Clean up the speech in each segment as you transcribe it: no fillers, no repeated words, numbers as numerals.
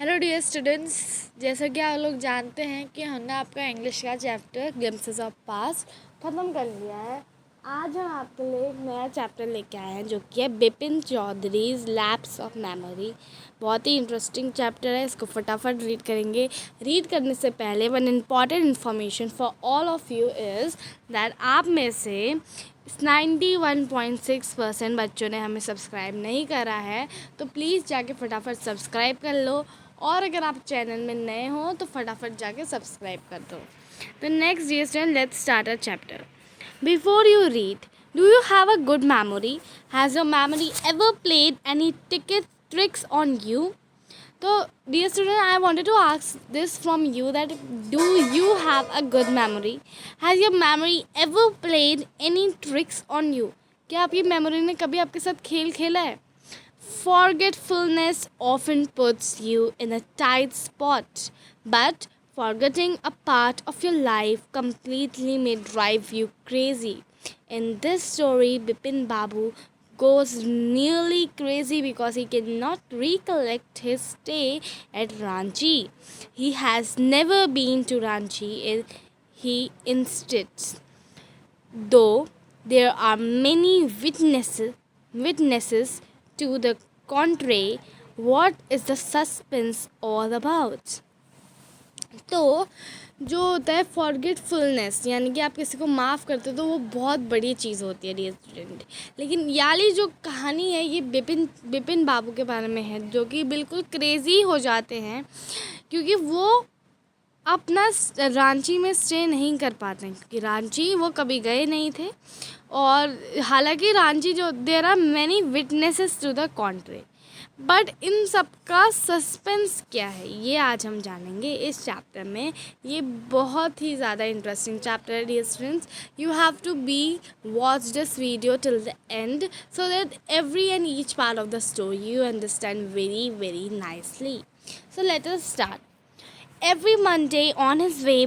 Hello dear students, जैसा कि आप लोग जानते हैं कि हमने आपका इंग्लिश का चैप्टर ग्लिम्पसेस ऑफ पास्ट ख़त्म कर लिया है। आज हम आपके लिए एक नया चैप्टर लेके आए हैं जो कि है Bipin Choudhury's lapse of memory. बहुत ही इंटरेस्टिंग चैप्टर है, इसको फटाफट रीड करेंगे। रीड करने से पहले one important information for all of you is that आप में से 91.6% बच्चों ने हमें सब्सक्राइब नहीं करा है, तो प्लीज़ जाके फटाफट सब्सक्राइब कर लो। और अगर आप चैनल में नए हो तो फटाफट जाके सब्सक्राइब कर दो। तो next dear student, let's start a chapter. Before you read, do you have a good memory? Has your memory ever played any ticket tricks on you? So, dear student, I wanted to ask this from you that do you have a good memory? Has your memory ever played any tricks on you? क्या आपकी memory ने कभी आपके साथ खेल खेला है? Forgetfulness often puts you in a tight spot, but forgetting a part of your life completely may drive you crazy. In this story, Bipin Babu goes nearly crazy because he cannot recollect his stay at Ranchi. He has never been to Ranchi, he insists. Though there are many witnesses to the contrary, what is the suspense all about? तो जो होता है forgetfulness, यानी कि आप किसी को माफ़ करते हो तो वो बहुत बड़ी चीज़ होती है डियर स्टूडेंट। लेकिन याली जो कहानी है ये बिपिन बाबू के बारे में है, जो कि बिल्कुल क्रेज़ी हो जाते हैं क्योंकि वो अपना रांची में स्टे नहीं कर पाते हैं, क्योंकि रांची वो कभी गए नहीं थे। और हालांकि रांची जो there are many witnesses to the contrary, but इन सब का सस्पेंस क्या है ये आज हम जानेंगे इस चैप्टर में। ये बहुत ही ज़्यादा इंटरेस्टिंग चैप्टर है dear students. You have to be watch this video till the end so that every and each part of the story you understand very very nicely. So let us start. Every Monday on his way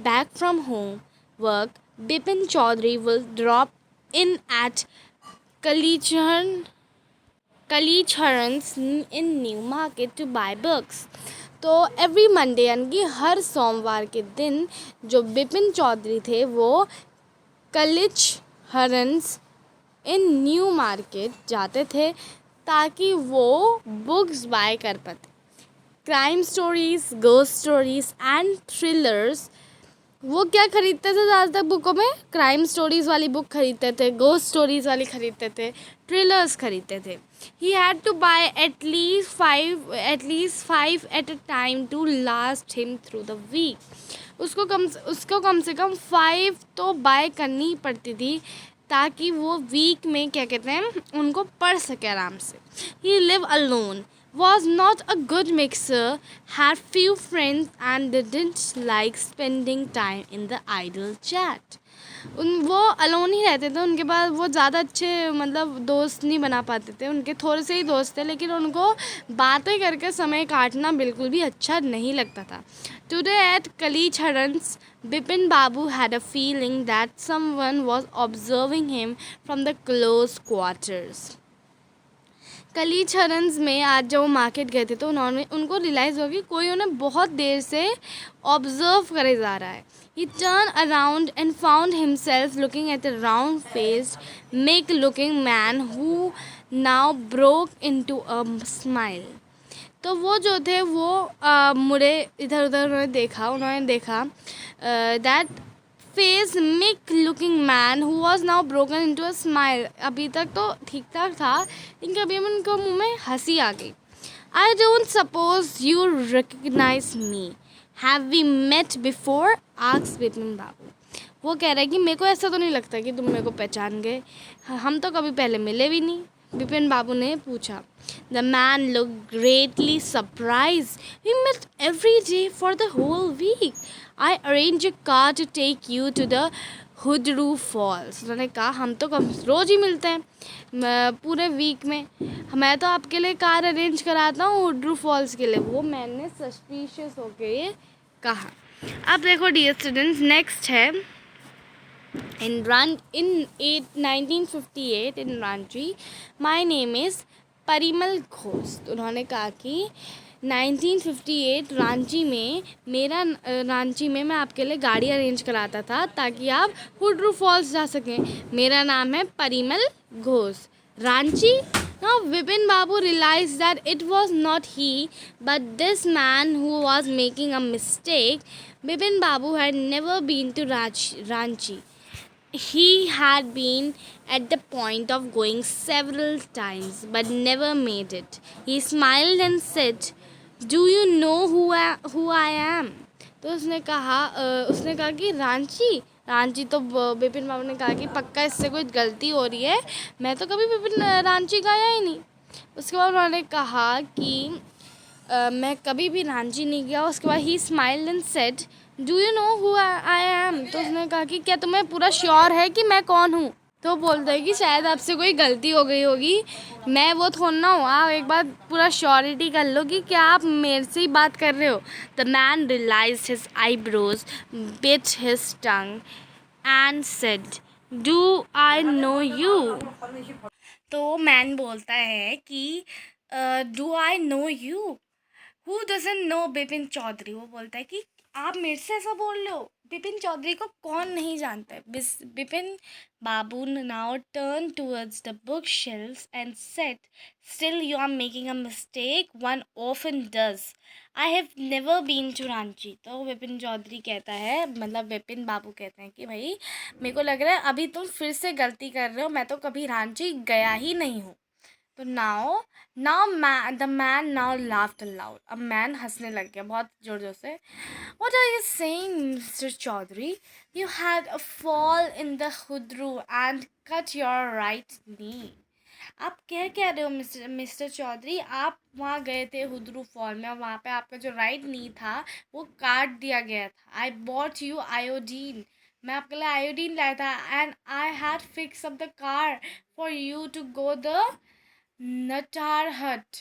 back from work, Bipin Chaudhary will drop in at Kalicharan's in New Market to buy books. तो every Monday यानी कि हर सोमवार के दिन जो बिपिन चौधरी थे वो कलिचहरन्स इन new market जाते थे ताकि वो बुक्स बाय कर पाते। Crime stories, ghost stories and thrillers. वो क्या खरीदते थे ज़्यादातर बुकों में? क्राइम स्टोरीज़ वाली बुक खरीदते थे, गोस्ट स्टोरीज़ वाली खरीदते थे, थ्रिलर्स खरीदते थे। He had to buy at least five at a time to last him through the week. उसको कम से कम 5 तो बाय करनी पड़ती थी ताकि वो वीक में क्या कहते हैं उनको पढ़ सके आराम से। He live alone, was not a good mixer, had few friends and didn't like spending time in the idle chat. वो अलोन ही रहते थे, उनके पास वो ज़्यादा अच्छे मतलब दोस्त नहीं बना पाते थे, उनके थोड़े से ही दोस्त थे, लेकिन उनको बातें करके समय काटना बिल्कुल भी अच्छा नहीं लगता था। Today at Kalicharan's, Bipin Babu had a feeling that someone was observing him from the close quarters. कलीचरन्स में आज जब वो मार्केट गए थे तो उनको रियलाइज़ हो कि कोई उन्हें बहुत देर से ऑब्जर्व करे जा रहा है। ही turn around and found himself looking at a round faced make looking man who now broke into a smile. तो वो जो थे वो मुड़े इधर उधर उन्होंने देखा that face make looking man who was now broken into a smile. अभी तक तो ठीक ठाक था, लेकिन अभी उनको मुंह में हंसी आ गई। I don't suppose you recognise me, have we met before? Asked Bipin Babu. वो कह रहा है कि मेरे को ऐसा तो नहीं लगता कि तुम मेरे को पहचान गए, हम तो कभी पहले मिले भी नहीं, बिपिन बाबू ने पूछा। The man look greatly surprise, we met every day for the whole week, I arrange a car to take you to the Hundru falls. उन्होंने कहा हम तो कम रोज़ ही मिलते हैं पूरे वीक में, मैं तो आपके लिए कार अरेंज कराता हूँ हुडरू फॉल्स के लिए। वो मैंने सस्पिशियस होके ये कहा। अब देखो डियर स्टूडेंट्स, नेक्स्ट है in 1958 in Ranchi, my name is Parimal Ghosh. उन्होंने कहा कि 1958 रांची में मैं आपके लिए गाड़ी अरेंज कराता था ताकि आप हुड्रू फॉल्स जा सकें। मेरा नाम है Parimal Ghosh. Ranchi. Now Vipin Babu realized that it was not he, but this man who was making a mistake. Vipin Babu had never been to Ranchi. He had been at the point of going several times, but never made it. He smiled and said, "Do you know who I am?" तो उसने कहा कि रांची। रांची तो बिपिन बाबू ने कहा कि पक्का इससे कोई गलती हो रही है, मैं तो कभी रांची गया ही नहीं। उसके बाद उन्होंने कहा कि मैं कभी भी रांची नहीं गया। उसके बाद ही smiled and said, "do you know who I am?" तो उसने कहा कि क्या तुम्हें पूरा श्योर है कि मैं कौन हूँ? तो बोलता है कि शायद आपसे कोई गलती हो गई होगी, मैं वो थोड़ा ना हूँ, आप एक बार पूरा श्योरिटी कर लो कि क्या आप मेरे से ही बात कर रहे हो। The man realised his eyebrows, bit his tongue and said, "do I know you?" तो मैन बोलता है कि do I know you? Who doesn't know Bipin Choudhury? वो बोलता है कि आप मेरे से ऐसा बोल रहे हो, बिपिन चौधरी को कौन नहीं जानता है। Bipin Babu now turn towards the book shelves and said, "still you are making a mistake, one often does. I have never been to Ranchi." तो बिपिन चौधरी कहता है, मतलब बिपिन बाबू कहते हैं कि भाई मेरे को लग रहा है अभी तुम फिर से गलती कर रहे हो, मैं तो कभी रांची गया ही नहीं हूँ। तो the man now laughed allowed. अब मैन हंसने लग गया बहुत जोर जोर से। "What are you saying, Mr. Chaudhary? You had a fall in the Hudru and cut your right knee." आप क्या रहे हो मिस्टर चौधरी? आप वहाँ गए थे हुद्रू फॉल में और वहाँ पे आपका जो राइट नी था वो काट दिया गया था। "I bought you iodine." मैं आपके लिए आयोडीन लाया था। "And I had fix up the car for you to go the natar hut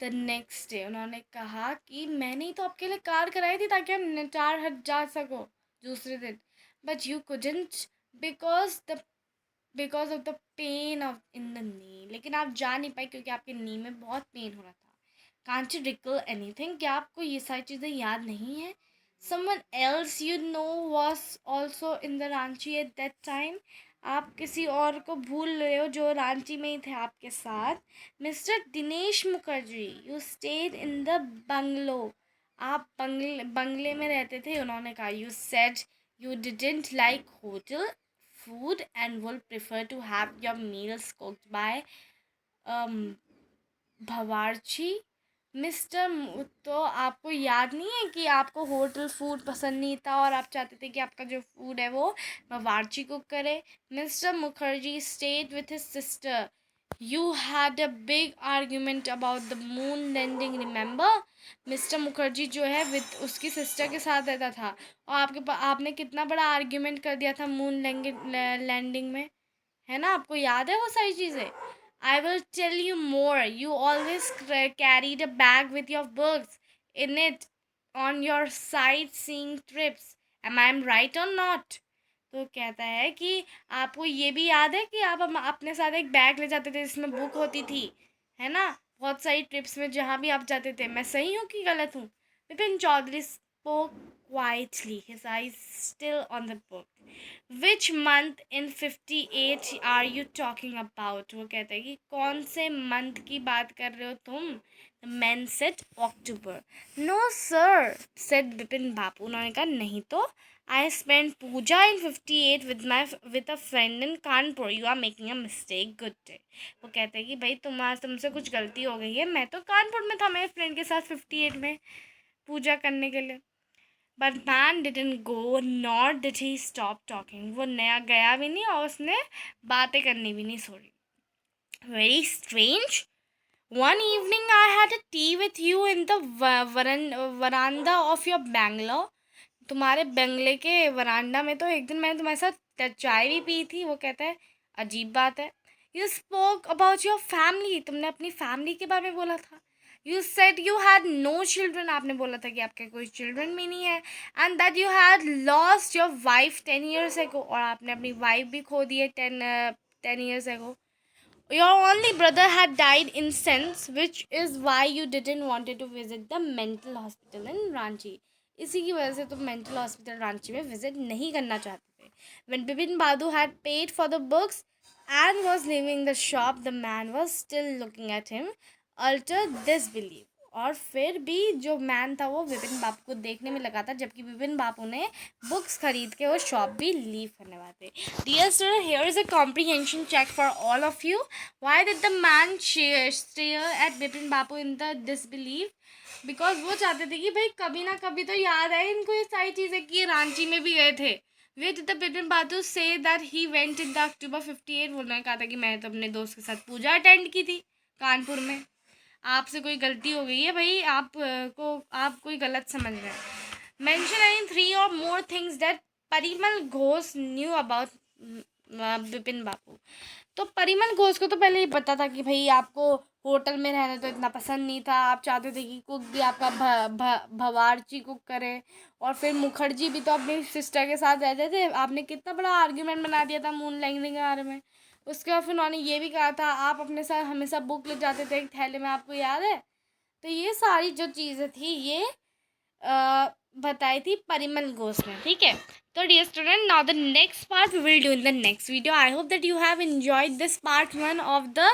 the next day." उन्होंने कहा कि मैंने ही तो आपके लिए कार कराई थी ताकि आप नटार हट जा सको दूसरे दिन। "But you couldn't because of the pain of in the knee." लेकिन आप जा नहीं पाए क्योंकि आपके नी में बहुत पेन हो रहा था। "Can't you recall anything?" क्या आपको ये सारी चीज़ें याद नहीं है? "Someone else you know was also in the Ranchi at that time?" आप किसी और को भूल रहे हो जो रांची में ही थे आपके साथ। "Mister Dinesh Mukherjee, you stayed in the bungalow." आप बंगले में रहते थे। उन्होंने कहा, "you said you didn't like hotel food and would prefer to have your meals cooked by bawarchi mister. तो आपको याद नहीं है कि आपको होटल फूड पसंद नहीं था और आप चाहते थे कि आपका जो फूड है वो भवारची कुक करे?" "Mister Mukherjee stayed with his sister. You had a big argument about the moon landing, remember?" Mister Mukherjee जो है विद उसकी सिस्टर के साथ रहता था और आपने कितना बड़ा आर्ग्यूमेंट कर दिया था मून लैंडिंग में, है ना? आपको याद है वो सारी चीज़ें? "I will tell you more. You always carried a bag with your books in it on your sightseeing trips. Am I right or not?" तो कहता है कि आपको ये भी याद है कि आप अपने साथ एक बैग ले जाते थे जिसमें बुक होती थी, है ना? बहुत सारी ट्रिप्स में जहाँ भी आप जाते थे। मैं सही हूँ कि गलत हूँ? Vipin Chaudhary spoke quietly, his eyes still on the book. "Which month in 58 are you talking about?" वो कहता है कि कौन से मंथ की बात कर रहे हो तुम? The man said, "October." "No sir," said Bipin Babu। उन्होंने कहा नहीं तो। "I spent puja in 58 with a friend in Kanpur. You are making a mistake. Good day." वो कहते हैं कि भाई तुमसे कुछ गलती हो गई है, मैं तो कानपुर में था मेरे फ्रेंड के साथ 58 में पूजा करने के लिए। But man didn't go, nor did he stop talking. वो नया गया भी नहीं और उसने बातें करनी भी नहीं छोड़ी। "Very strange. One evening I had a tea with you in the veranda of your Bangalore." तुम्हारे बंगले के वरांडा में तो एक दिन मैंने तुम्हारे साथ चाय भी पी थी। वो कहता है अजीब बात है। "You spoke about your family." तुमने अपनी फैमिली के बारे में बोला था। "You said you had no children." आपने बोला था कि आपके कोई चिल्ड्रन भी नहीं है। "And that you had lost your wife 10 years ago." और आपने अपनी वाइफ भी खो दी है 10 years ago. Your only brother had died in sense, which is why you didn't wanted to visit the mental hospital in Ranchi. इसी की वजह से तुम मेंटल हॉस्पिटल रांची में विजिट नहीं करना चाहते थे. When Bipin Badu had paid for the books and was leaving the shop, the man was still looking at him, utter disbelief. और फिर भी जो मैन था वो विपिन बापू को देखने में लगा था, जबकि विपिन बापू ने बुक्स खरीद के वो शॉप भी लीव करने वाले थे. Dear student, here is a comprehension check for all of you. Why did the man stare at Vipin Bapu in the disbelieve? Because वो चाहते थे कि भाई कभी ना कभी तो याद आए इनको ये सारी चीज़ें कि रांची में भी गए थे. Way did the Vipin Bapu say that he went in the October 58. उन्होंने कहा था कि मैंने तो अपने दोस्त के साथ पूजा अटेंड की थी कानपुर में. आपसे कोई गलती हो गई है भाई, आप कोई गलत समझ रहे हैं. मेंशन एनी 3 और more things that Parimal Ghosh knew about Vipin Bapu. तो परिमल घोष को तो पहले ही पता था कि भाई आपको होटल में रहना तो इतना पसंद नहीं था. आप चाहते थे कि कुक भी आपका भवारची कुक करे. और फिर मुखर्जी भी तो अपनी सिस्टर के साथ रहते थे. आपने कितना बड़ा आर्ग्यूमेंट बना दिया था मून लैंडिंग के बारे में. उसके बाद फिर उन्होंने ये भी कहा था आप अपने साथ हमेशा बुक ले जाते थे एक थैले में, आपको याद है. तो ये सारी जो चीज़ें थी ये बताई थी परिमल घोष ने. ठीक है. तो dear student, now the next part we will do in the next video. I hope that you have enjoyed this part 1 of the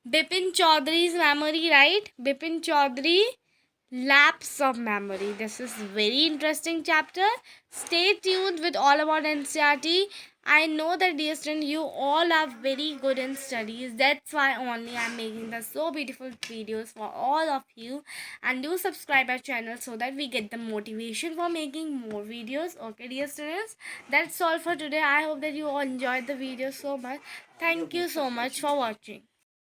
Bipin Chowdhury's memory, right? Bipin Chaudhary lapse of memory. This is very interesting chapter. Stay tuned with all about NCERT. I know that, dear students, you all are very good in studies. That's why only I'm making the so beautiful videos for all of you. And do subscribe our channel so that we get the motivation for making more videos. Okay, dear students, that's all for today. I hope that you all enjoyed the video so much. Thank you so much for watching.